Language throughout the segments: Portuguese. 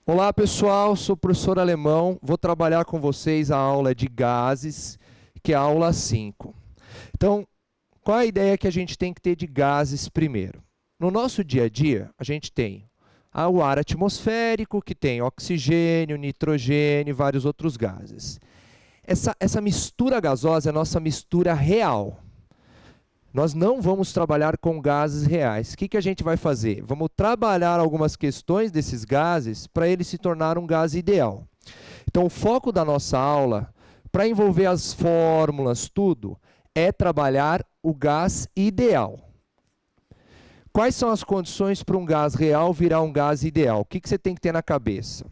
Olá pessoal, sou o professor Alemão, vou trabalhar com vocês a aula de gases, que é a aula 5. Então, qual a ideia que a gente tem que ter de gases primeiro? No nosso dia a dia, a gente tem o ar atmosférico, que tem oxigênio, nitrogênio e vários outros gases. Essa mistura gasosa é a nossa mistura real. Nós não vamos trabalhar com gases reais. O que a gente vai fazer? Vamos trabalhar algumas questões desses gases para ele se tornar um gás ideal. Então, o foco da nossa aula, para envolver as fórmulas, tudo, é trabalhar o gás ideal. Quais são as condições para um gás real virar um gás ideal? O que você tem que ter na cabeça?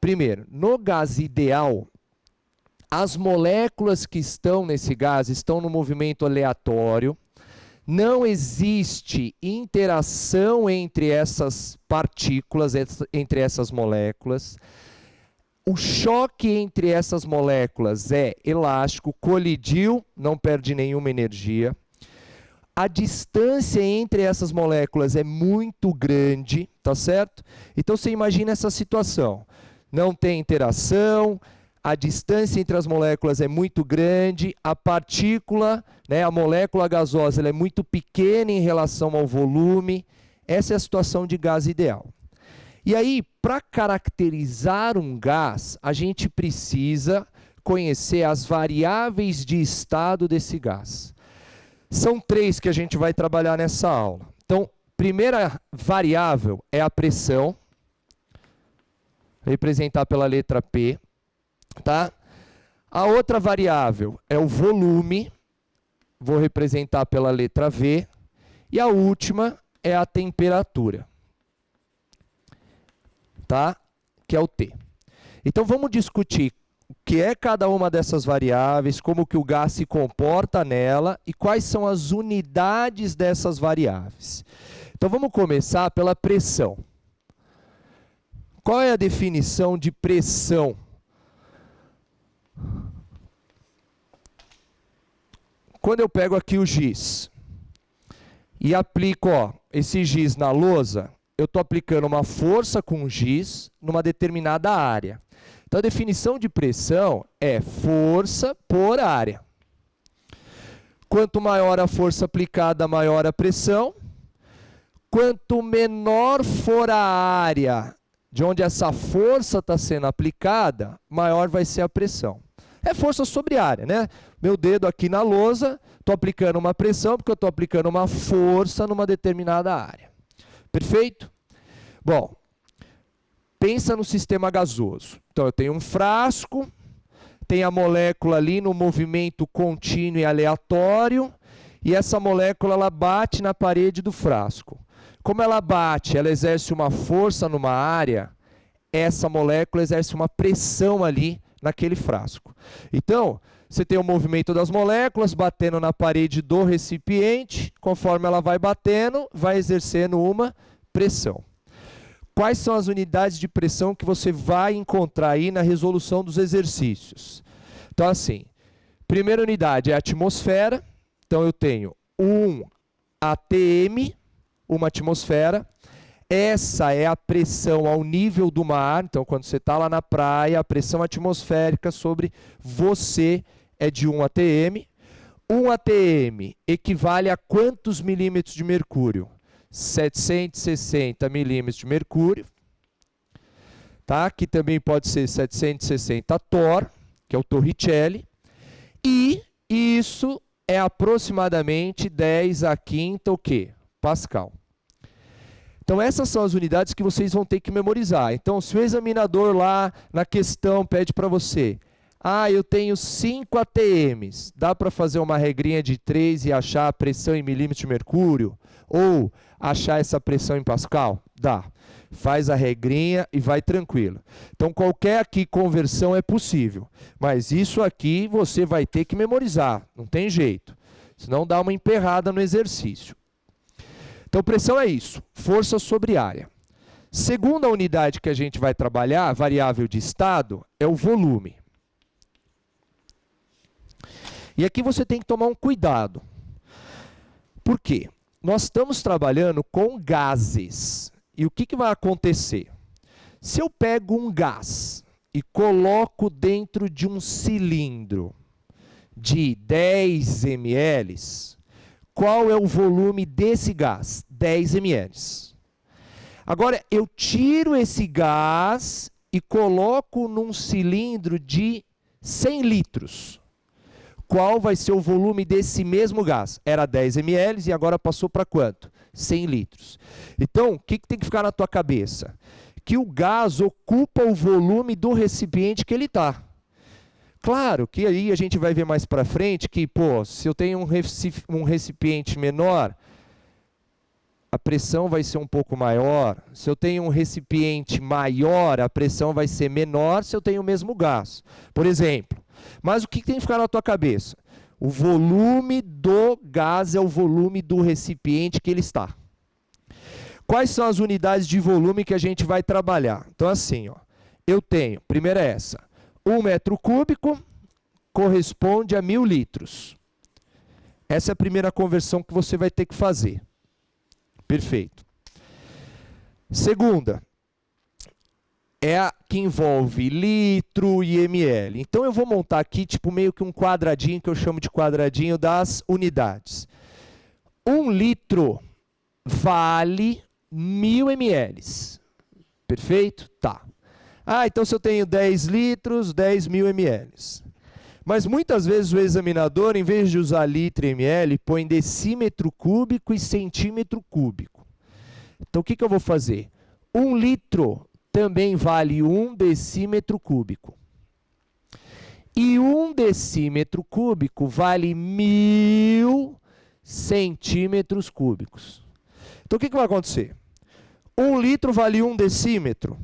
Primeiro, no gás ideal, as moléculas que estão nesse gás estão no movimento aleatório. Não existe interação entre essas partículas, entre essas moléculas. O choque entre essas moléculas é elástico, colidiu, não perde nenhuma energia. A distância entre essas moléculas é muito grande, tá certo? Então você imagina essa situação. Não tem interação, a distância entre as moléculas é muito grande, a partícula, a molécula gasosa, ela é muito pequena em relação ao volume. Essa é a situação de gás ideal. E aí, para caracterizar um gás, a gente precisa conhecer as variáveis de estado desse gás. São 3 que a gente vai trabalhar nessa aula. Então, primeira variável é a pressão, representar pela letra P. Tá? A outra variável é o volume, vou representar pela letra V. E a última é a temperatura, tá? Que é o T. Então vamos discutir o que é cada uma dessas variáveis, como que o gás se comporta nela e quais são as unidades dessas variáveis. Então vamos começar pela pressão. Qual é a definição de pressão? Quando eu pego aqui o giz e aplico esse giz na lousa, eu estou aplicando uma força com giz numa determinada área. Então, a definição de pressão é força por área. Quanto maior a força aplicada, maior a pressão. Quanto menor for a área de onde essa força está sendo aplicada, maior vai ser a pressão. É força sobre área, né? Meu dedo aqui na lousa, estou aplicando uma pressão porque eu estou aplicando uma força numa determinada área. Perfeito? Bom, pensa no sistema gasoso. Então, eu tenho um frasco, tem a molécula ali no movimento contínuo e aleatório, e essa molécula ela bate na parede do frasco. Como ela bate, ela exerce uma força numa área, essa molécula exerce uma pressão ali naquele frasco. Então, você tem o movimento das moléculas batendo na parede do recipiente, conforme ela vai batendo, vai exercendo uma pressão. Quais são as unidades de pressão que você vai encontrar aí na resolução dos exercícios? Então, assim, primeira unidade é a atmosfera. Então, eu tenho 1 atm, uma atmosfera. Essa é a pressão ao nível do mar. Então, quando você está lá na praia, a pressão atmosférica sobre você é de 1 atm. 1 atm equivale a quantos milímetros de mercúrio? 760 milímetros de mercúrio. Tá? Que também pode ser 760 torr, que é o Torricelli. E isso é aproximadamente 10 a quinta o quê? Pascal. Então, essas são as unidades que vocês vão ter que memorizar. Então, se o examinador lá na questão pede para você, eu tenho 5 atms, dá para fazer uma regrinha de 3 e achar a pressão em milímetros de mercúrio? Ou achar essa pressão em Pascal? Dá. Faz a regrinha e vai tranquilo. Então, qualquer aqui conversão é possível. Mas isso aqui você vai ter que memorizar, não tem jeito. Senão dá uma emperrada no exercício. Então, pressão é isso, força sobre área. Segunda unidade que a gente vai trabalhar, variável de estado, é o volume. E aqui você tem que tomar um cuidado. Por quê? Nós estamos trabalhando com gases. E o que vai acontecer? Se eu pego um gás e coloco dentro de um cilindro de 10 ml, qual é o volume desse gás? 10 ml. Agora, eu tiro esse gás e coloco num cilindro de 100 litros. Qual vai ser o volume desse mesmo gás? Era 10 ml e agora passou para quanto? 100 litros. Então, o que tem que ficar na tua cabeça? Que o gás ocupa o volume do recipiente que ele está. Claro que aí a gente vai ver mais para frente que, pô, se eu tenho um recipiente menor, a pressão vai ser um pouco maior. Se eu tenho um recipiente maior, a pressão vai ser menor se eu tenho o mesmo gás. Por exemplo. Mas o que tem que ficar na tua cabeça? O volume do gás é o volume do recipiente que ele está. Quais são as unidades de volume que a gente vai trabalhar? Então, assim, ó, eu tenho, primeira é essa, 1 metro cúbico corresponde a 1000 litros. Essa é a primeira conversão que você vai ter que fazer. Perfeito. Segunda, é a que envolve litro e ml. Então, eu vou montar aqui, tipo, meio que um quadradinho, que eu chamo de quadradinho das unidades. 1 litro vale 1000 ml. Perfeito? Tá. Ah, então se eu tenho 10 litros, 10.000 ml. Mas muitas vezes o examinador, em vez de usar litro e ml, põe decímetro cúbico e centímetro cúbico. Então o que eu vou fazer? 1 litro também vale 1 decímetro cúbico. E 1 decímetro cúbico vale 1000 centímetros cúbicos. Então, o que vai acontecer? 1 litro vale 1 decímetro,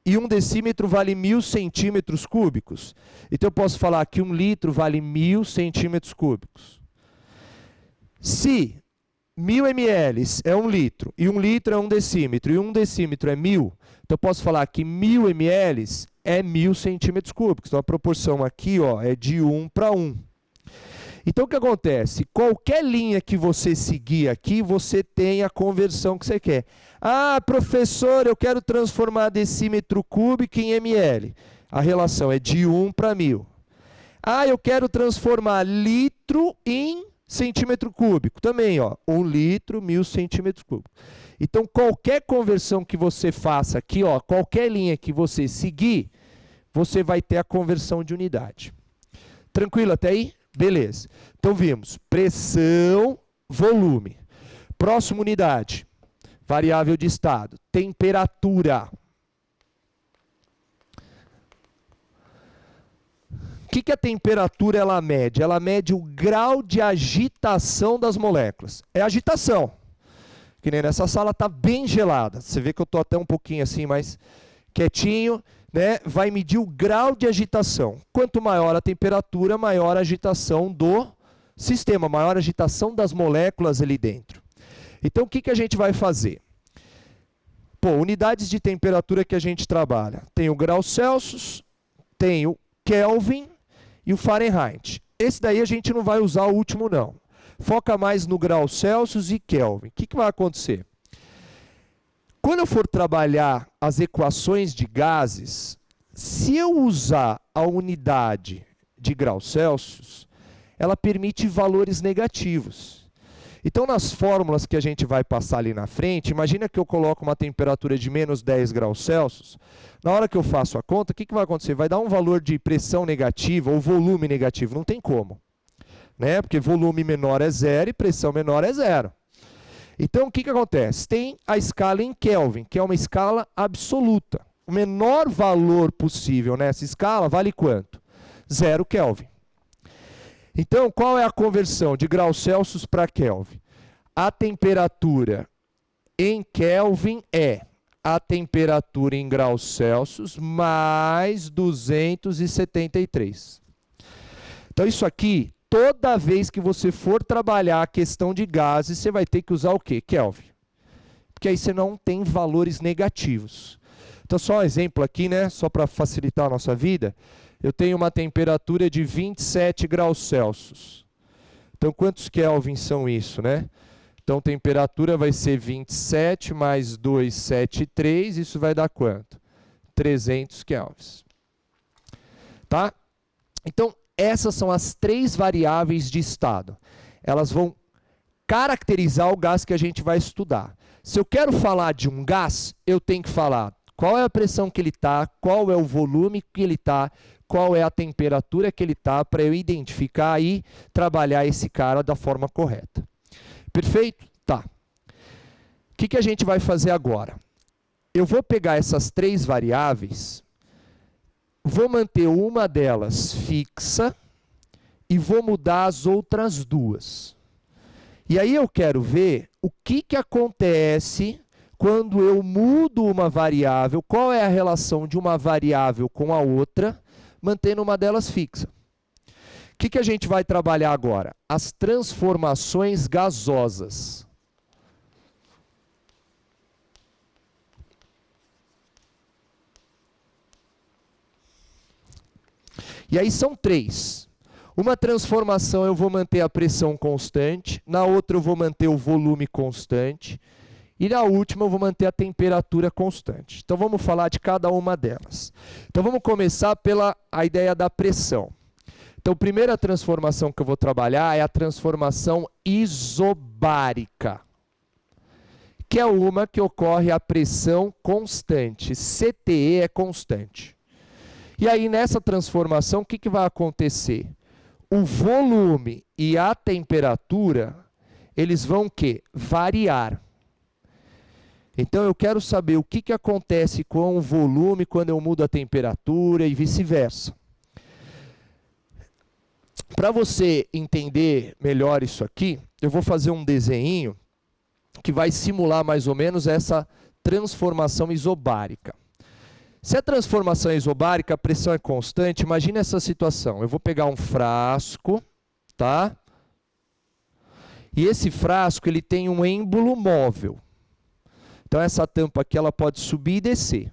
e 1 decímetro vale 1000 centímetros cúbicos. Então, eu posso falar que 1 litro vale 1000 centímetros cúbicos. Se 1000 ml é 1 litro, e 1 litro é 1 decímetro, e 1 decímetro é 1000, então eu posso falar que 1000 ml é 1000 centímetros cúbicos. Então, a proporção aqui, ó, é de 1 para 1. Então, o que acontece? Qualquer linha que você seguir aqui, você tem a conversão que você quer. Ah, professor, eu quero transformar decímetro cúbico em ml. A relação é de 1 para 1000. Ah, eu quero transformar litro em centímetro cúbico. Também, ó, 1 litro, 1000 centímetros cúbicos. Então, qualquer conversão que você faça aqui, ó, qualquer linha que você seguir, você vai ter a conversão de unidade. Tranquilo até aí? Beleza. Então, vimos pressão, volume. Próxima unidade, variável de estado, temperatura. O que a temperatura ela mede? Ela mede o grau de agitação das moléculas. É agitação. Que nem nessa sala está bem gelada. Você vê que eu estou até um pouquinho assim, mais quietinho. Né, vai medir o grau de agitação. Quanto maior a temperatura, maior a agitação do sistema, maior a agitação das moléculas ali dentro. Então, o que a gente vai fazer? Pô, unidades de temperatura que a gente trabalha. Tem o grau Celsius, tem o Kelvin e o Fahrenheit. Esse daí a gente não vai usar o último, não. Foca mais no grau Celsius e Kelvin. O que vai acontecer? Quando eu for trabalhar as equações de gases, se eu usar a unidade de graus Celsius, ela permite valores negativos. Então, nas fórmulas que a gente vai passar ali na frente, imagina que eu coloco uma temperatura de menos 10 graus Celsius. Na hora que eu faço a conta, o que vai acontecer? Vai dar um valor de pressão negativa ou volume negativo. Não tem como. Né? Porque volume menor é 0 e pressão menor é 0. Então, o que acontece? Tem a escala em Kelvin, que é uma escala absoluta. O menor valor possível nessa escala vale quanto? 0 Kelvin. Então, qual é a conversão de graus Celsius para Kelvin? A temperatura em Kelvin é a temperatura em graus Celsius mais 273. Então, isso aqui, toda vez que você for trabalhar a questão de gases, você vai ter que usar o quê? Kelvin. Porque aí você não tem valores negativos. Então, só um exemplo aqui, né? Só para facilitar a nossa vida. Eu tenho uma temperatura de 27 graus Celsius. Então, quantos Kelvin são isso, né? Então, temperatura vai ser 27 mais 273, isso vai dar quanto? 300 kelvins. Tá? Então, essas são as 3 variáveis de estado. Elas vão caracterizar o gás que a gente vai estudar. Se eu quero falar de um gás, eu tenho que falar qual é a pressão que ele está, qual é o volume que ele está, qual é a temperatura que ele está, para eu identificar e trabalhar esse cara da forma correta. Perfeito? Tá. O que a gente vai fazer agora? Eu vou pegar essas 3 variáveis, vou manter uma delas fixa e vou mudar as outras 2. E aí eu quero ver o que acontece quando eu mudo uma variável, qual é a relação de uma variável com a outra, mantendo uma delas fixa. O que a gente vai trabalhar agora? As transformações gasosas. E aí são 3. Uma transformação eu vou manter a pressão constante, na outra eu vou manter o volume constante, e na última eu vou manter a temperatura constante. Então vamos falar de cada uma delas. Então vamos começar pela a ideia da pressão. Então a primeira transformação que eu vou trabalhar é a transformação isobárica, que é uma que ocorre a pressão constante. CTE é constante. E aí nessa transformação o que vai acontecer? O volume e a temperatura, eles vão o quê? Variar. Então eu quero saber o que acontece com o volume quando eu mudo a temperatura e vice-versa. Para você entender melhor isso aqui, eu vou fazer um desenho que vai simular mais ou menos essa transformação isobárica. Se a transformação é isobárica, a pressão é constante, imagine essa situação. Eu vou pegar um frasco, tá? E esse frasco ele tem um êmbolo móvel. Então essa tampa aqui ela pode subir e descer.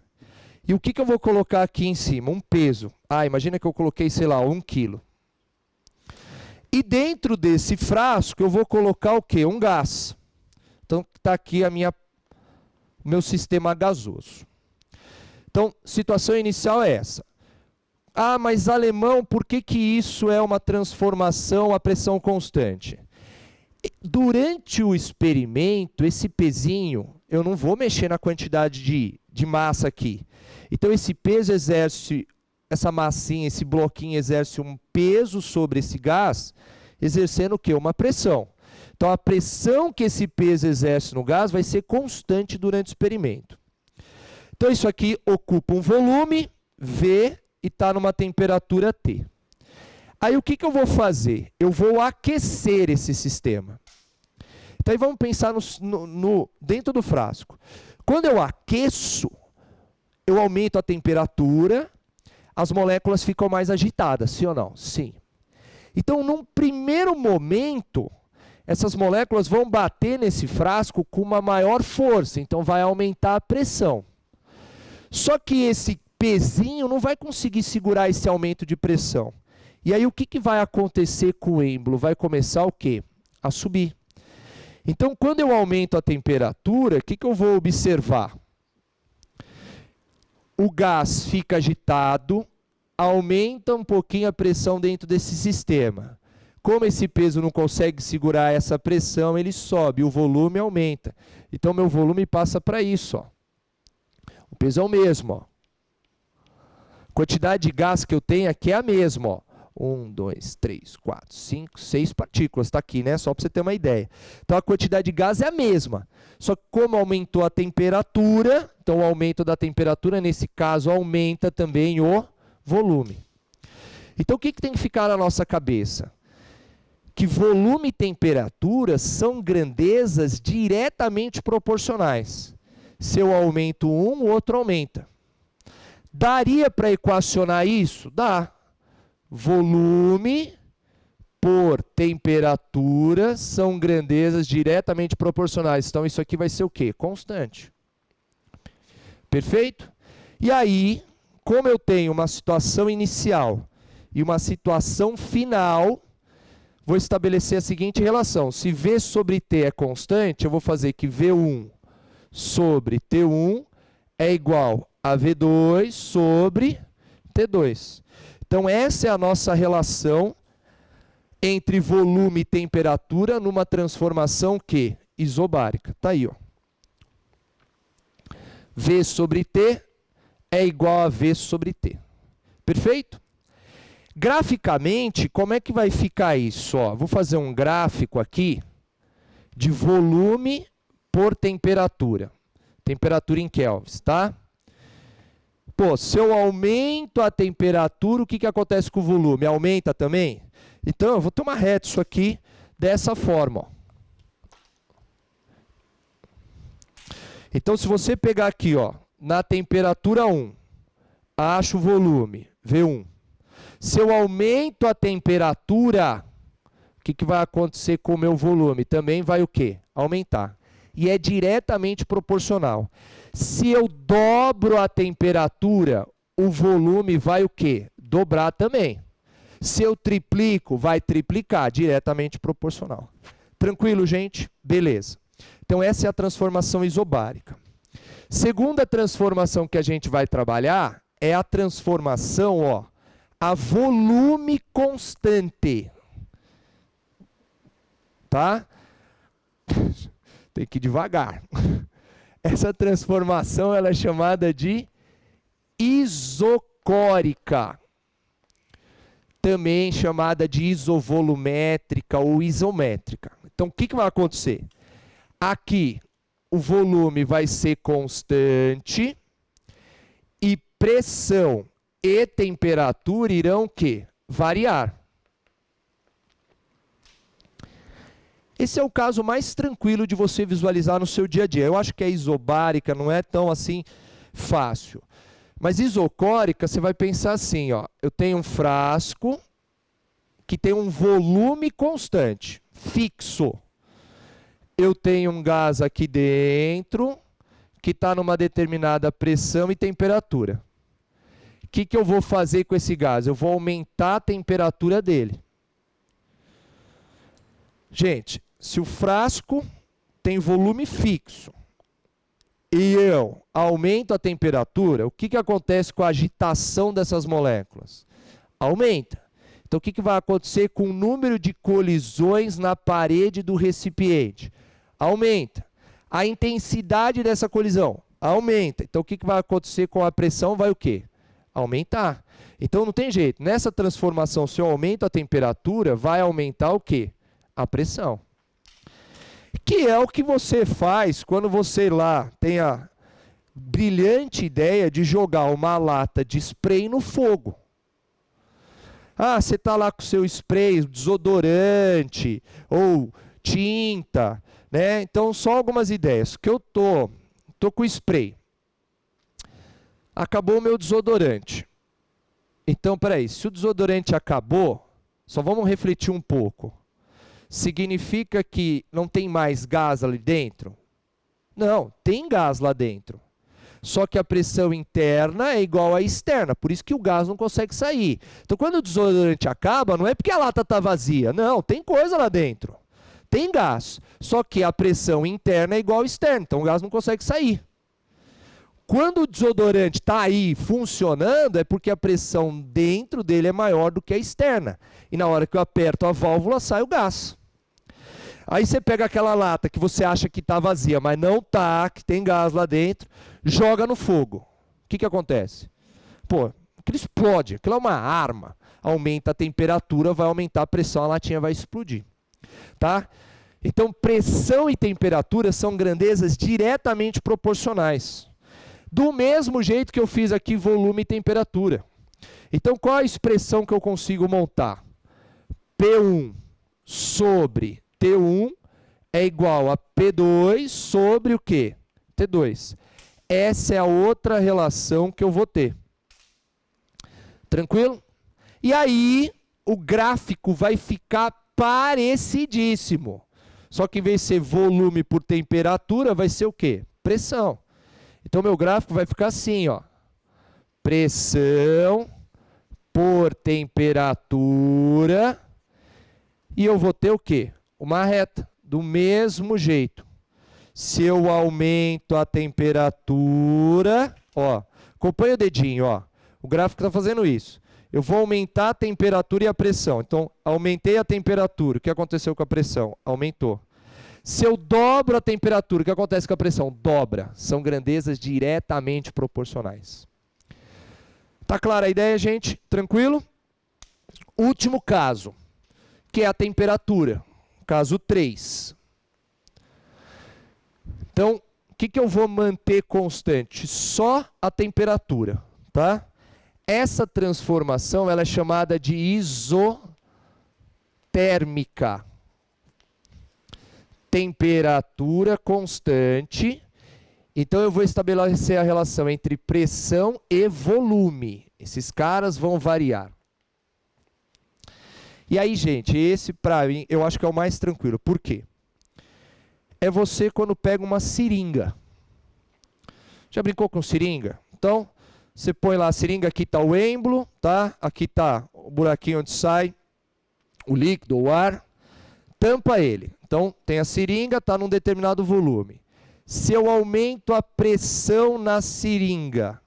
E o que eu vou colocar aqui em cima? Um peso. Imagina que eu coloquei, sei lá, 1 quilo. E dentro desse frasco eu vou colocar o quê? Um gás. Então está aqui o meu sistema gasoso. Então, situação inicial é essa. Mas alemão, por que isso é uma transformação a pressão constante? Durante o experimento, esse pezinho, eu não vou mexer na quantidade de massa aqui. Então, esse peso exerce, essa massinha, esse bloquinho exerce um peso sobre esse gás, exercendo o quê? Uma pressão. Então, a pressão que esse peso exerce no gás vai ser constante durante o experimento. Então, isso aqui ocupa um volume, V, e está numa temperatura T. Aí, o que eu vou fazer? Eu vou aquecer esse sistema. Então, aí vamos pensar dentro do frasco. Quando eu aqueço, eu aumento a temperatura, as moléculas ficam mais agitadas, sim ou não? Sim. Então, num primeiro momento, essas moléculas vão bater nesse frasco com uma maior força, então vai aumentar a pressão. Só que esse pezinho não vai conseguir segurar esse aumento de pressão. E aí o que vai acontecer com o êmbolo? Vai começar o quê? A subir. Então, quando eu aumento a temperatura, o que eu vou observar? O gás fica agitado, aumenta um pouquinho a pressão dentro desse sistema. Como esse peso não consegue segurar essa pressão, ele sobe, o volume aumenta. Então, meu volume passa para isso, ó. O peso é o mesmo, ó. A quantidade de gás que eu tenho aqui é a mesma, ó. 1, 2, 3, 4, 5, 6 partículas, está aqui, né? Só para você ter uma ideia. Então, a quantidade de gás é a mesma. Só que como aumentou a temperatura, então o aumento da temperatura, nesse caso, aumenta também o volume. Então, o que tem que ficar na nossa cabeça? Que volume e temperatura são grandezas diretamente proporcionais. Se eu aumento um, o outro aumenta. Daria para equacionar isso? Dá. Volume por temperatura são grandezas diretamente proporcionais. Então, isso aqui vai ser o quê? Constante. Perfeito? E aí, como eu tenho uma situação inicial e uma situação final, vou estabelecer a seguinte relação. Se V sobre T é constante, eu vou fazer que V1 sobre T1 é igual a V2 sobre T2. Então, essa é a nossa relação entre volume e temperatura numa transformação que? Isobárica. Está aí, ó. V sobre T é igual a V sobre T. Perfeito? Graficamente, como é que vai ficar isso? Ó, vou fazer um gráfico aqui de volume por temperatura. Temperatura em kelvins, tá? Pô, se eu aumento a temperatura, o que acontece com o volume? Aumenta também? Então, eu vou tomar reto isso aqui dessa forma. Ó. Então, se você pegar aqui, ó, na temperatura 1, acho o volume, V1. Se eu aumento a temperatura, o que vai acontecer com o meu volume? Também vai o quê? Aumentar. E é diretamente proporcional. Se eu dobro a temperatura, o volume vai o quê? Dobrar também. Se eu triplico, vai triplicar, diretamente proporcional. Tranquilo, gente? Beleza. Então, essa é a transformação isobárica. Segunda transformação que a gente vai trabalhar é a transformação, ó, a volume constante. Tá? Tem que ir devagar. Essa transformação ela é chamada de isocórica. Também chamada de isovolumétrica ou isométrica. Então, o que vai acontecer? Aqui, o volume vai ser constante e pressão e temperatura irão o quê? Variar. Esse é o caso mais tranquilo de você visualizar no seu dia a dia. Eu acho que a isobárica não é tão assim fácil. Mas isocórica, você vai pensar assim, ó, eu tenho um frasco que tem um volume constante, fixo. Eu tenho um gás aqui dentro que está numa determinada pressão e temperatura. O que eu vou fazer com esse gás? Eu vou aumentar a temperatura dele. Gente, se o frasco tem volume fixo e eu aumento a temperatura, o que acontece com a agitação dessas moléculas? Aumenta. Então, o que vai acontecer com o número de colisões na parede do recipiente? Aumenta. A intensidade dessa colisão? Aumenta. Então, o que vai acontecer com a pressão? Vai o quê? Aumentar. Então, não tem jeito. Nessa transformação, se eu aumento a temperatura, vai aumentar o quê? A pressão. Que é o que você faz quando você lá tem a brilhante ideia de jogar uma lata de spray no fogo. Ah, você está lá com o seu spray, desodorante ou tinta, né? Então, só algumas ideias. Que eu tô com spray. Acabou o meu desodorante. Então, peraí, se o desodorante acabou, só vamos refletir um pouco. Significa que não tem mais gás ali dentro? Não, tem gás lá dentro. Só que a pressão interna é igual à externa, por isso que o gás não consegue sair. Então, quando o desodorante acaba, não é porque a lata está vazia. Não, tem coisa lá dentro. Tem gás. Só que a pressão interna é igual à externa, então o gás não consegue sair. Quando o desodorante está aí funcionando, é porque a pressão dentro dele é maior do que a externa. E na hora que eu aperto a válvula, sai o gás. Aí você pega aquela lata que você acha que está vazia, mas não está, que tem gás lá dentro, joga no fogo. O que acontece? Pô, aquilo explode, aquilo é uma arma. Aumenta a temperatura, vai aumentar a pressão, a latinha vai explodir. Tá? Então, pressão e temperatura são grandezas diretamente proporcionais. Do mesmo jeito que eu fiz aqui volume e temperatura. Então, qual a expressão que eu consigo montar? P1 sobre T1 é igual a P2 sobre o quê? T2. Essa é a outra relação que eu vou ter. Tranquilo? E aí, o gráfico vai ficar parecidíssimo. Só que em vez de ser volume por temperatura, vai ser o quê? Pressão. Então, meu gráfico vai ficar assim, ó. Pressão por temperatura. E eu vou ter o quê? Uma reta. Do mesmo jeito. Se eu aumento a temperatura, ó, Acompanha o dedinho, ó. O gráfico está fazendo isso. Eu vou aumentar a temperatura e a pressão. Então, aumentei a temperatura. O que aconteceu com a pressão? Aumentou. Se eu dobro a temperatura, o que acontece com a pressão? Dobra. São grandezas diretamente proporcionais. Tá clara a ideia, gente? Tranquilo? Último caso, que é a temperatura. Caso 3. Então, o que eu vou manter constante? Só a temperatura, tá? Essa transformação ela é chamada de isotérmica. Temperatura constante. Então, eu vou estabelecer a relação entre pressão e volume. Esses caras vão variar. E aí, gente, esse para mim, eu acho que é o mais tranquilo. Por quê? É você quando pega uma seringa. Já brincou com seringa? Então, você põe lá a seringa, aqui está o êmbolo, tá? Aqui está o buraquinho onde sai o líquido, o ar. Tampa ele. Então, tem a seringa, está num determinado volume. Se eu aumento a pressão na seringa,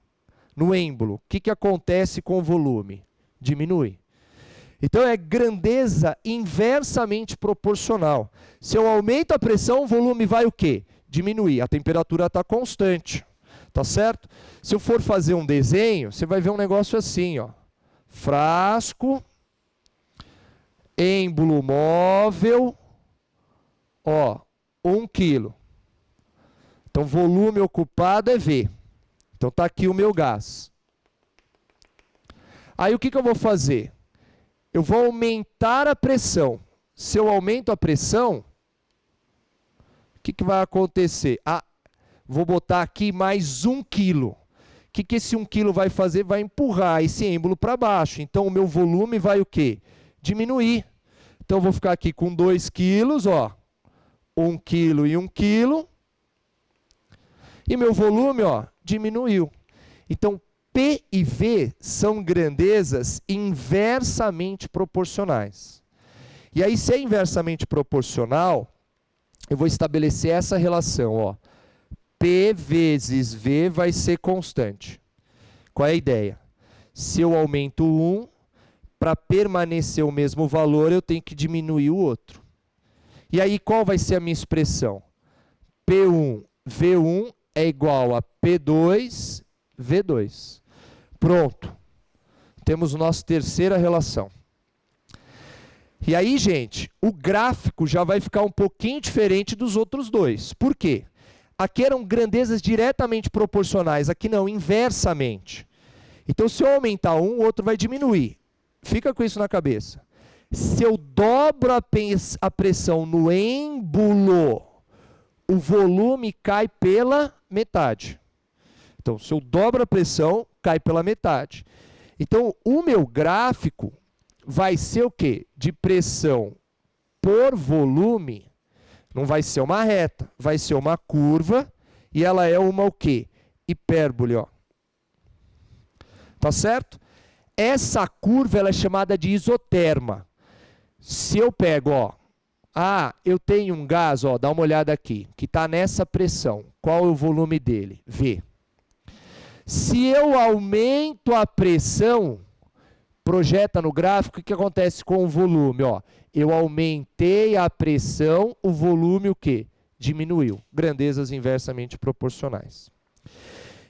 no êmbolo, o que acontece com o volume? Diminui. Então, é grandeza inversamente proporcional. Se eu aumento a pressão, o volume vai o quê? Diminuir. A temperatura está constante. Tá certo? Se eu for fazer um desenho, você vai ver um negócio assim, ó. Frasco, êmbolo móvel, ó, 1 quilo. Então, volume ocupado é V. Então, está aqui o meu gás. Aí, o que eu vou fazer? Eu vou aumentar a pressão. Se eu aumento a pressão, o que vai acontecer? Vou botar aqui mais 1 quilo. O que esse 1 quilo vai fazer? Vai empurrar esse êmbolo para baixo. Então, o meu volume vai o quê? Diminuir. Então, eu vou ficar aqui com 2 quilos, ó. 1 quilo e 1 quilo. E meu volume, ó, diminuiu. Então, P e V são grandezas inversamente proporcionais. E aí, se é inversamente proporcional, eu vou estabelecer essa relação, ó. P vezes V vai ser constante. Qual é a ideia? Se eu aumento 1, para permanecer o mesmo valor, eu tenho que diminuir o outro. E aí, qual vai ser a minha expressão? P1, V1 é igual a P2, V2. Pronto. Temos nossa terceira relação. E aí, gente, o gráfico já vai ficar um pouquinho diferente dos outros dois. Por quê? Aqui eram grandezas diretamente proporcionais, aqui não, inversamente. Então, se eu aumentar um, o outro vai diminuir. Fica com isso na cabeça. Se eu dobro a pressão no êmbolo, o volume cai pela metade. Então, se eu dobro a pressão, cai pela metade. Então, o meu gráfico vai ser o quê? De pressão por volume. Não vai ser uma reta, vai ser uma curva e ela é uma o quê? Hipérbole, ó. Tá certo? Essa curva ela é chamada de isoterma. Se eu pego, ó, eu tenho um gás, ó, dá uma olhada aqui, que está nessa pressão. Qual é o volume dele? V. Se eu aumento a pressão, projeta no gráfico, o que acontece com o volume? Ó, eu aumentei a pressão, o volume o quê? Diminuiu. Grandezas inversamente proporcionais.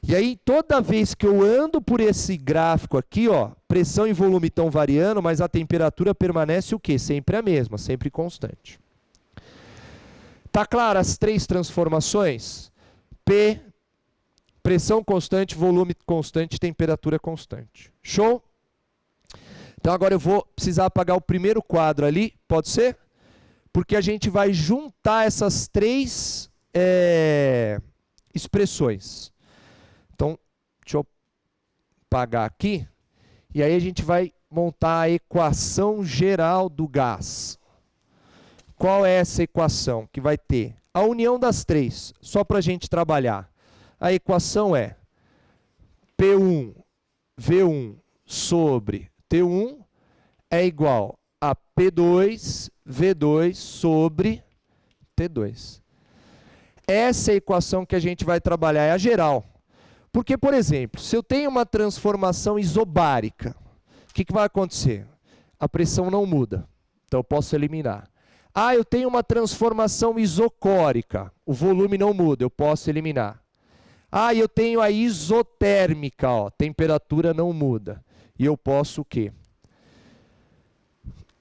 E aí, toda vez que eu ando por esse gráfico aqui, ó, pressão e volume estão variando, mas a temperatura permanece o quê? Sempre a mesma, sempre constante. Tá claro as três transformações? P, pressão constante, volume constante, temperatura constante. Show? Então agora eu vou precisar apagar o primeiro quadro ali, pode ser? Porque a gente vai juntar essas três expressões. Então, deixa eu apagar aqui. E aí a gente vai montar a equação geral do gás. Qual é essa equação? Que vai ter a união das três, só para a gente trabalhar. A equação é P1, V1 sobre T1 é igual a P2, V2 sobre T2. Essa é a equação que a gente vai trabalhar, é a geral. Porque, por exemplo, se eu tenho uma transformação isobárica, o que vai acontecer? A pressão não muda, então eu posso eliminar. Ah, eu tenho uma transformação isocórica, o volume não muda, eu posso eliminar. Ah, eu tenho a isotérmica, ó, temperatura não muda. E eu posso o quê?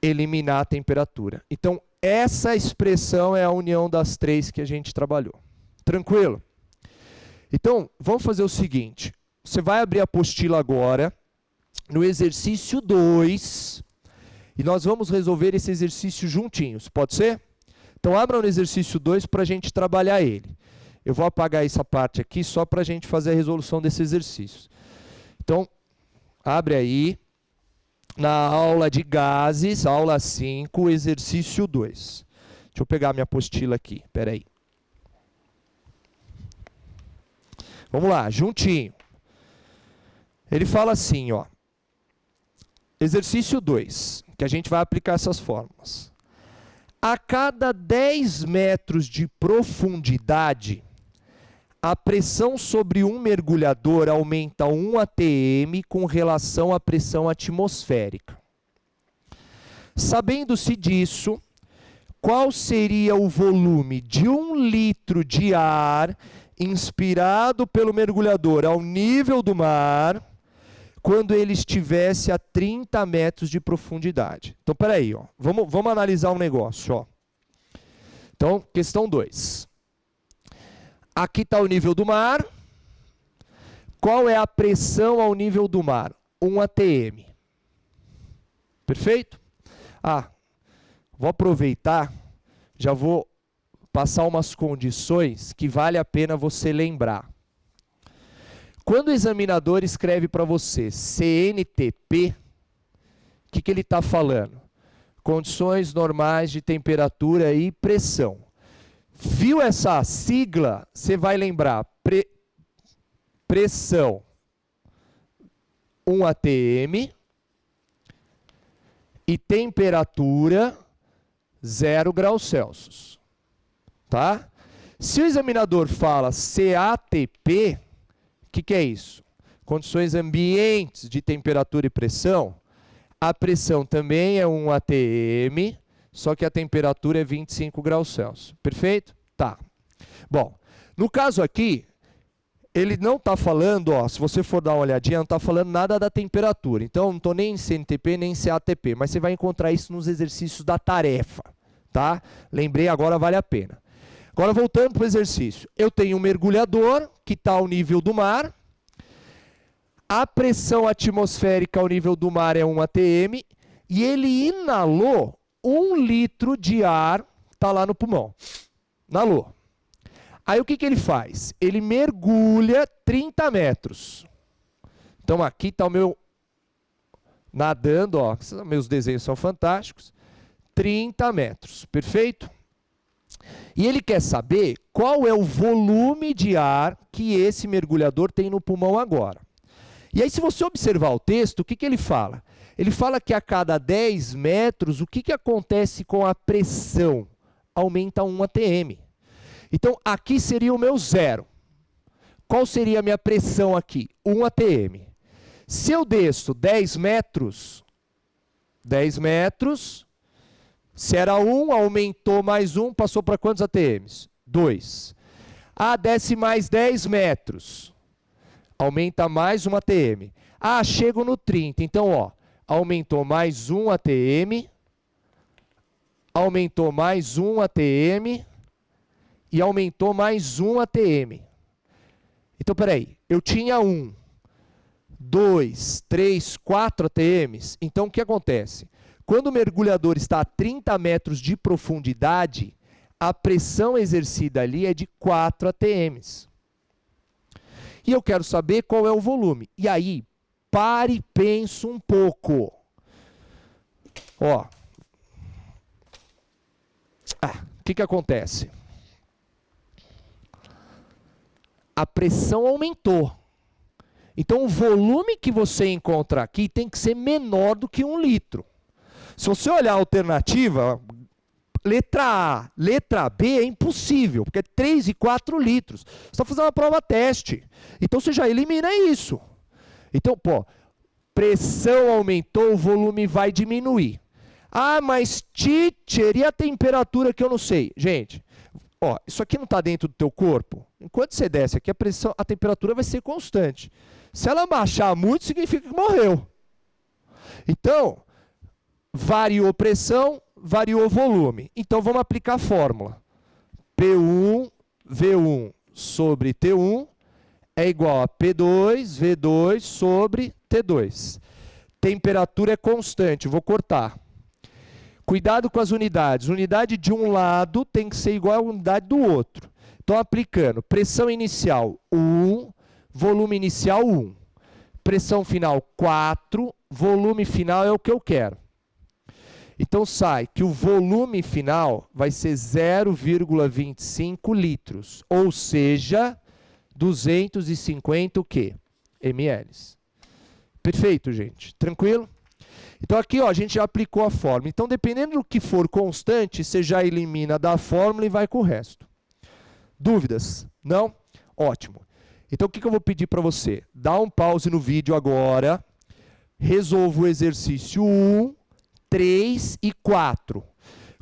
Eliminar a temperatura. Então, essa expressão é a união das três que a gente trabalhou. Tranquilo? Então, vamos fazer o seguinte. Você vai abrir a apostila agora, no exercício 2, e nós vamos resolver esse exercício juntinhos. Pode ser? Então, abra no exercício 2 para a gente trabalhar ele. Eu vou apagar essa parte aqui só para a gente fazer a resolução desse exercício. Então, abre aí, na aula de gases, aula 5, exercício 2. Deixa eu pegar minha apostila aqui, espera aí. Vamos lá, juntinho. Ele fala assim, ó. Exercício 2, que a gente vai aplicar essas fórmulas. A cada 10 metros de profundidade, a pressão sobre um mergulhador aumenta 1 atm com relação à pressão atmosférica. Sabendo-se disso, qual seria o volume de 1 litro de ar inspirado pelo mergulhador ao nível do mar quando ele estivesse a 30 metros de profundidade? Então, peraí, ó. Vamos analisar um negócio, ó. Então, questão 2. Aqui está o nível do mar. Qual é a pressão ao nível do mar? 1 atm. Perfeito? Ah, vou aproveitar, já vou passar umas condições que vale a pena você lembrar. Quando o examinador escreve para você CNTP, o que ele está falando? Condições normais de temperatura e pressão. Viu essa sigla? Você vai lembrar pressão 1 atm e temperatura 0 graus Celsius. Tá? Se o examinador fala CATP, o que é isso? Condições ambientes de temperatura e pressão. A pressão também é 1 atm, só que a temperatura é 25 graus Celsius. Perfeito? Tá. Bom, no caso aqui, ele não está falando, ó, se você for dar uma olhadinha, não está falando nada da temperatura. Então, não estou nem em CNTP, nem em CATP, mas você vai encontrar isso nos exercícios da tarefa. Tá? Lembrei, agora vale a pena. Agora, voltando para o exercício. Eu tenho um mergulhador que está ao nível do mar. A pressão atmosférica ao nível do mar é 1 atm. E ele inalou 1 litro de ar, está lá no pulmão. Inalou. Aí o que ele faz? Ele mergulha 30 metros. Então aqui está o meu nadando, ó, meus desenhos são fantásticos. 30 metros, perfeito? E ele quer saber qual é o volume de ar que esse mergulhador tem no pulmão agora. E aí, se você observar o texto, o que ele fala? Ele fala que a cada 10 metros, o que acontece com a pressão? Aumenta 1 atm. Então, aqui seria o meu zero. Qual seria a minha pressão aqui? 1 atm. Se eu desço 10 metros, se era 1, aumentou mais 1, passou para quantos atms? 2. Ah, desce mais 10 metros. Aumenta mais 1 atm. Ah, chego no 30. Então, ó, aumentou mais 1 atm, aumentou mais 1 atm e aumentou mais 1 atm. Então, peraí, eu tinha 1, 2, 3, 4 atms. Então, o que acontece? Quando o mergulhador está a 30 metros de profundidade, a pressão exercida ali é de 4 atms. E eu quero saber qual é o volume. E aí, pare e pense um pouco. Ó. O que acontece? A pressão aumentou. Então, o volume que você encontra aqui tem que ser menor do que 1 litro. Se você olhar a alternativa, Letra A. Letra B é impossível, porque é 3 e 4 litros. Você está fazendo uma prova teste. Então você já elimina isso. Então, pô, pressão aumentou, o volume vai diminuir. Ah, mas teacher, e a temperatura que eu não sei? Gente, ó, isso aqui não está dentro do teu corpo. Enquanto você desce aqui, a temperatura vai ser constante. Se ela baixar muito, significa que morreu. Então, variou pressão, variou volume. Então, vamos aplicar a fórmula. P1, V1 sobre T1 é igual a P2, V2 sobre T2. Temperatura é constante, vou cortar. Cuidado com as unidades. Unidade de um lado tem que ser igual à unidade do outro. Então, aplicando pressão inicial 1, volume inicial 1. Pressão final 4, volume final é o que eu quero. Então, sai que o volume final vai ser 0,25 litros, ou seja, 250 o quê? ml. Perfeito, gente? Tranquilo? Então, aqui ó, a gente já aplicou a fórmula. Então, dependendo do que for constante, você já elimina da fórmula e vai com o resto. Dúvidas? Não? Ótimo. Então, o que eu vou pedir para você? Dá um pause no vídeo agora. Resolva o exercício 1, 3 e 4.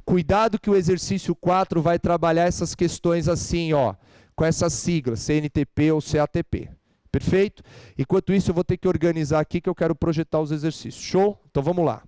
Cuidado que o exercício 4 vai trabalhar essas questões assim, ó, com essas siglas, CNTP ou CATP. Perfeito? Enquanto isso, eu vou ter que organizar aqui que eu quero projetar os exercícios. Show? Então, vamos lá.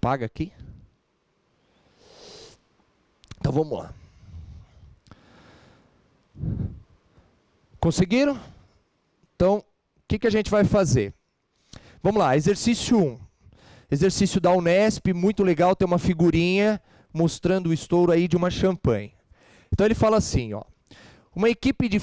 Apaga aqui. Então vamos lá. Conseguiram? Então, o que a gente vai fazer? Vamos lá, exercício 1. Exercício da Unesp, muito legal, tem uma figurinha mostrando o estouro aí de uma champanhe. Então ele fala assim, ó. Uma equipe de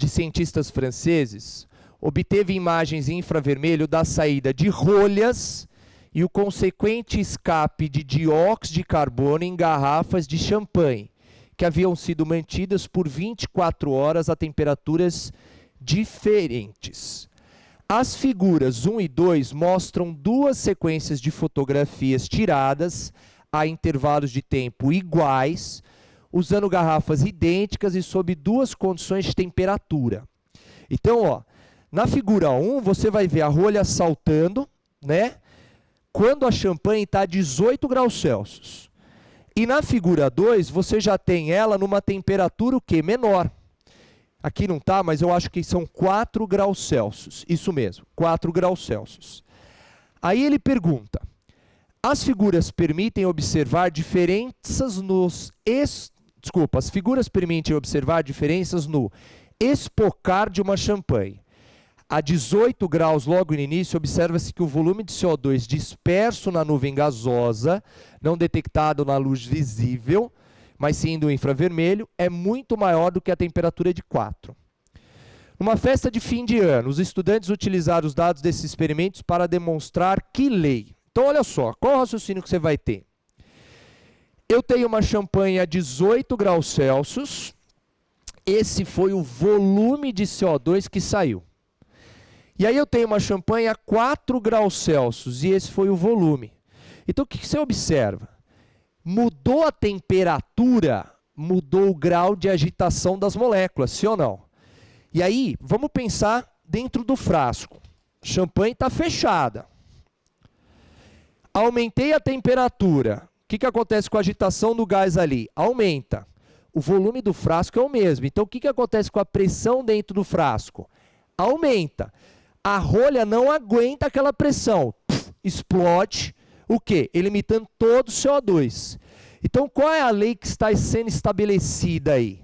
cientistas franceses, obteve imagens em infravermelho da saída de rolhas e o consequente escape de dióxido de carbono em garrafas de champanhe, que haviam sido mantidas por 24 horas a temperaturas diferentes. As figuras 1 e 2 mostram duas sequências de fotografias tiradas a intervalos de tempo iguais, usando garrafas idênticas e sob duas condições de temperatura. Então, ó, na figura 1, você vai ver a rolha saltando, né? Quando a champanhe está a 18 graus Celsius. E na figura 2, você já tem ela numa temperatura o quê? Menor. Aqui não está, mas eu acho que são 4 graus Celsius. Isso mesmo, 4 graus Celsius. Aí ele pergunta, as figuras permitem observar diferenças as figuras permitem observar diferenças no espocar de uma champanhe. A 18 graus, logo no início, observa-se que o volume de CO2 disperso na nuvem gasosa, não detectado na luz visível, mas sim do infravermelho, é muito maior do que a temperatura de 4. Numa festa de fim de ano, os estudantes utilizaram os dados desses experimentos para demonstrar que lei. Então, olha só, qual é o raciocínio que você vai ter? Eu tenho uma champanhe a 18 graus Celsius, esse foi o volume de CO2 que saiu. E aí eu tenho uma champanhe a 4 graus Celsius e esse foi o volume. Então o que você observa? Mudou a temperatura, mudou o grau de agitação das moléculas, sim ou não? E aí, vamos pensar dentro do frasco. Champanhe está fechada. Aumentei a temperatura. O que acontece com a agitação do gás ali? Aumenta. O volume do frasco é o mesmo. Então, o que acontece com a pressão dentro do frasco? Aumenta. A rolha não aguenta aquela pressão. Explode. O quê? Eliminando todo o CO2. Então, qual é a lei que está sendo estabelecida aí?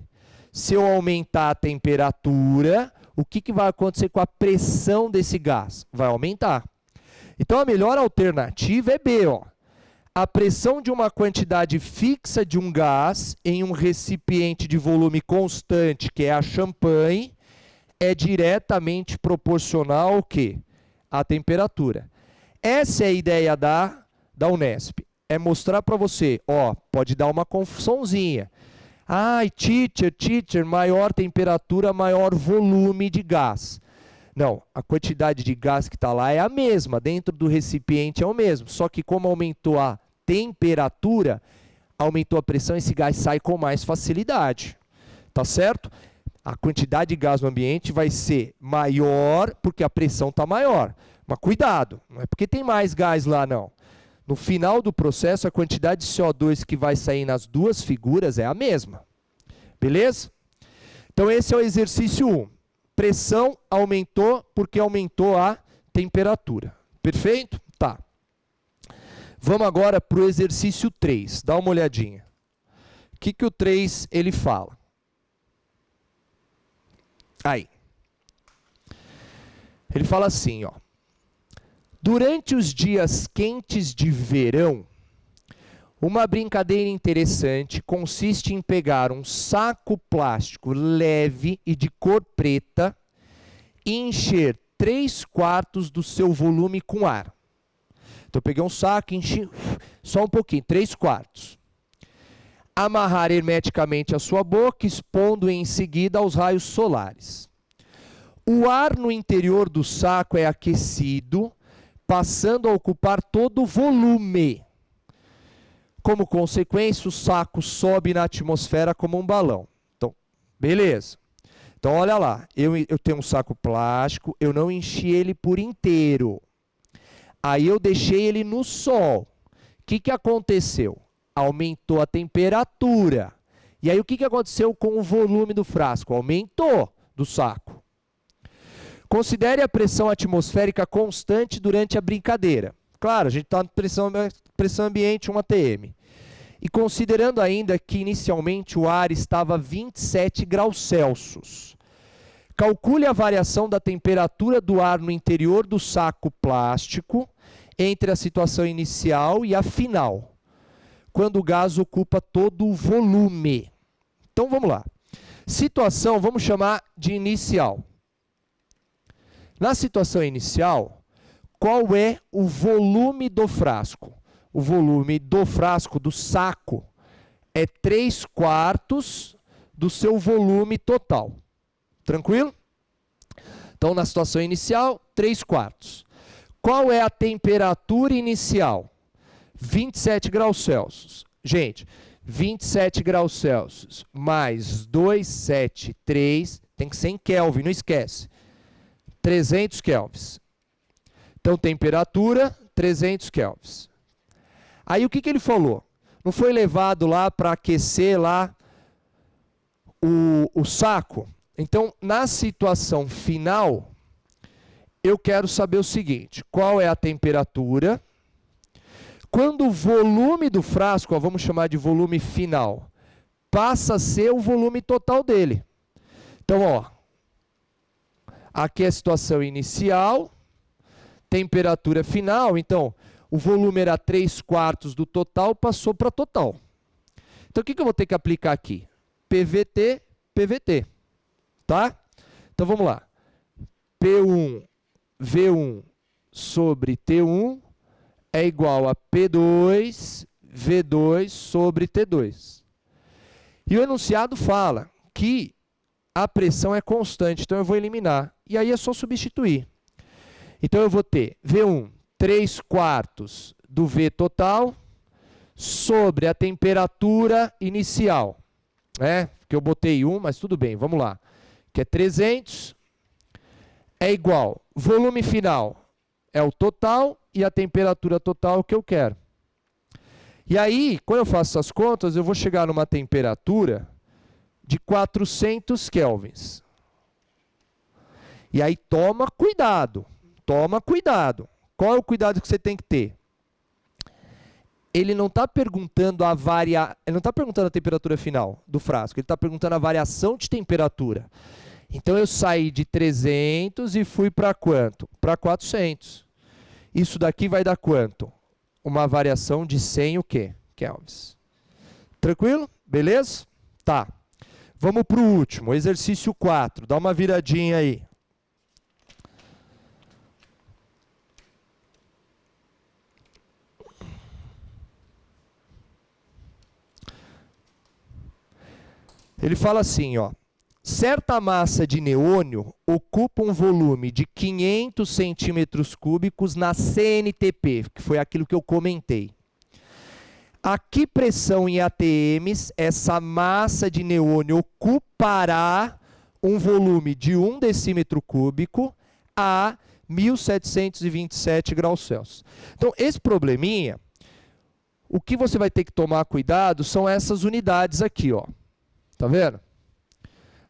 Se eu aumentar a temperatura, o que vai acontecer com a pressão desse gás? Vai aumentar. Então, a melhor alternativa é B, ó. A pressão de uma quantidade fixa de um gás em um recipiente de volume constante, que é a champanhe, é diretamente proporcional ao quê? À temperatura. Essa é a ideia da Unesp. É mostrar para você, ó, pode dar uma confusãozinha. Ai, teacher, maior temperatura, maior volume de gás. Não, a quantidade de gás que está lá é a mesma, dentro do recipiente é o mesmo, só que como aumentou a temperatura, aumentou a pressão, esse gás sai com mais facilidade, tá certo? A quantidade de gás no ambiente vai ser maior porque a pressão está maior, mas cuidado, não é porque tem mais gás lá não. No final do processo, a quantidade de CO2 que vai sair nas duas figuras é a mesma, beleza? Então esse é o exercício 1. Pressão aumentou porque aumentou a temperatura. Perfeito? Tá. Vamos agora para o exercício 3. Dá uma olhadinha. O que o 3 ele fala? Aí. Ele fala assim, ó. Durante os dias quentes de verão, uma brincadeira interessante consiste em pegar um saco plástico leve e de cor preta e encher 3/4 do seu volume com ar. Então, eu peguei um saco e enchi só um pouquinho, 3/4. Amarrar hermeticamente a sua boca, expondo em seguida aos raios solares. O ar no interior do saco é aquecido, passando a ocupar todo o volume. Como consequência, o saco sobe na atmosfera como um balão. Então, beleza. Então, olha lá. Eu tenho um saco plástico, eu não enchi ele por inteiro. Aí, eu deixei ele no sol. O que aconteceu? Aumentou a temperatura. E aí, o que aconteceu com o volume do frasco? Aumentou do saco. Considere a pressão atmosférica constante durante a brincadeira. Claro, a gente está na pressão ambiente, 1 atm. E considerando ainda que inicialmente o ar estava a 27 graus Celsius. Calcule a variação da temperatura do ar no interior do saco plástico entre a situação inicial e a final, quando o gás ocupa todo o volume. Então vamos lá. Situação, vamos chamar de inicial. Na situação inicial, qual é o volume do frasco? O volume do frasco, do saco, é 3/4 do seu volume total. Tranquilo? Então, na situação inicial, 3/4. Qual é a temperatura inicial? 27 graus Celsius. Gente, 27 graus Celsius mais 273, tem que ser em Kelvin, não esquece. 300 kelvins. Então, temperatura, 300 kelvins. Aí, o que ele falou? Não foi levado lá para aquecer lá o saco? Então, na situação final, eu quero saber o seguinte, qual é a temperatura? Quando o volume do frasco, ó, vamos chamar de volume final, passa a ser o volume total dele. Então, ó, aqui é a situação inicial, temperatura final, então, o volume era 3/4 do total, passou para total. Então, o que eu vou ter que aplicar aqui? PVT, PVT. Tá? Então, vamos lá. P1, V1 sobre T1 é igual a P2, V2 sobre T2. E o enunciado fala que a pressão é constante, então eu vou eliminar. E aí é só substituir. Então, eu vou ter V1, 3/4 do V total sobre a temperatura inicial. Né? Que eu botei 1, mas tudo bem, vamos lá. Que é 300, é igual, volume final é o total e a temperatura total é o que eu quero. E aí, quando eu faço essas contas, eu vou chegar numa temperatura de 400 kelvins. E aí, toma cuidado, toma cuidado. Qual é o cuidado que você tem que ter? Ele não está perguntando ele não está perguntando a temperatura final do frasco, ele está perguntando a variação de temperatura. Então, eu saí de 300 e fui para quanto? Para 400. Isso daqui vai dar quanto? Uma variação de 100 o quê? Kelvins. Tranquilo? Beleza? Tá. Vamos para o último, exercício 4. Dá uma viradinha aí. Ele fala assim, ó. Certa massa de neônio ocupa um volume de 500 centímetros cúbicos na CNTP, que foi aquilo que eu comentei. A que pressão em ATMs essa massa de neônio ocupará um volume de 1 decímetro cúbico a 1727 graus Celsius? Então, esse probleminha, o que você vai ter que tomar cuidado são essas unidades aqui, ó. Tá vendo?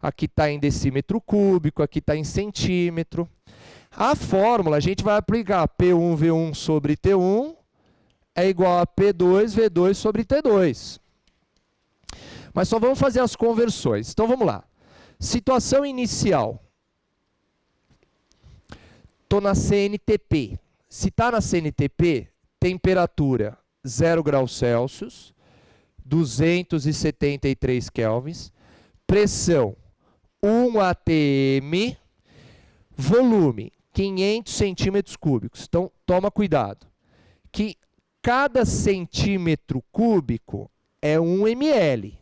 Aqui está em decímetro cúbico, aqui está em centímetro. A fórmula, a gente vai aplicar P1V1 sobre T1 é igual a P2V2 sobre T2. Mas só vamos fazer as conversões. Então, vamos lá. Situação inicial. Estou na CNTP. Se está na CNTP, temperatura 0 graus Celsius, 273 kelvins, pressão 1 atm, volume 500 centímetros cúbicos. Então, toma cuidado, que cada centímetro cúbico é 1 ml.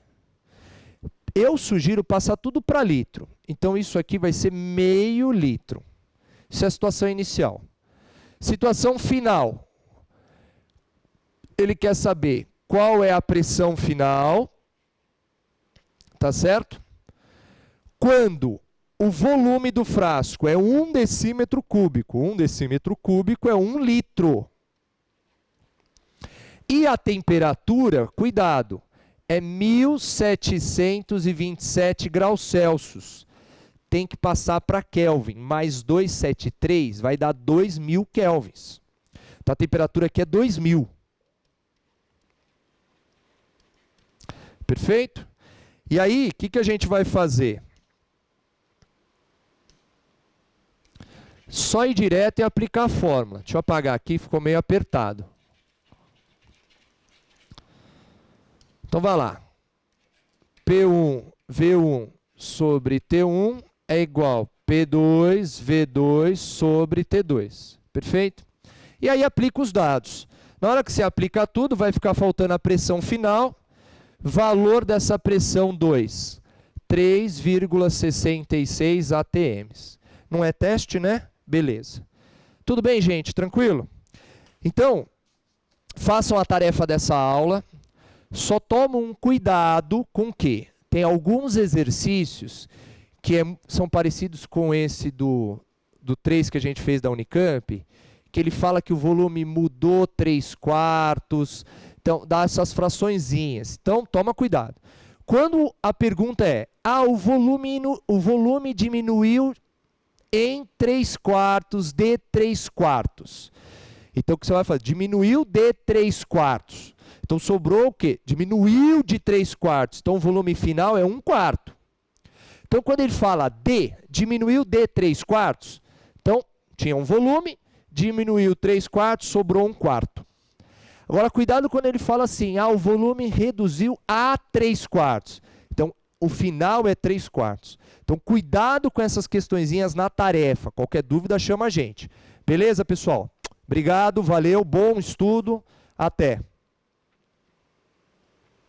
Eu sugiro passar tudo para litro. Então, isso aqui vai ser meio litro. Isso é a situação inicial. Situação final. Ele quer saber qual é a pressão final, tá certo? Quando o volume do frasco é 1 decímetro cúbico, 1 decímetro cúbico é 1 litro. E a temperatura, cuidado, é 1727 graus Celsius. Tem que passar para Kelvin, mais 273 vai dar 2000 kelvins. Então a temperatura aqui é 2000. Perfeito? E aí, o que a gente vai fazer? Só ir direto e aplicar a fórmula. Deixa eu apagar aqui, ficou meio apertado. Então, vai lá. P1V1 sobre T1 é igual a P2V2 sobre T2. Perfeito? E aí, aplica os dados. Na hora que você aplica tudo, vai ficar faltando a pressão final. Valor dessa pressão 2, 3,66 atms. Não é teste, né? Beleza. Tudo bem, gente? Tranquilo? Então, façam a tarefa dessa aula. Só tomam um cuidado com o quê? Tem alguns exercícios que são parecidos com esse do 3 que a gente fez da Unicamp, que ele fala que o volume mudou 3/4. Então, dá essas fraçõezinhas. Então, toma cuidado. Quando a pergunta é, o volume diminuiu em 3/4 de 3/4. Então, o que você vai fazer? Diminuiu de 3/4. Então, sobrou o quê? Diminuiu de 3/4. Então, o volume final é 1/4. Então, quando ele fala diminuiu de 3/4, então, tinha um volume, diminuiu 3/4, sobrou 1/4. Agora, cuidado quando ele fala assim, o volume reduziu a 3/4. Então, o final é 3/4. Então, cuidado com essas questõezinhas na tarefa. Qualquer dúvida, chama a gente. Beleza, pessoal? Obrigado, valeu, bom estudo. Até.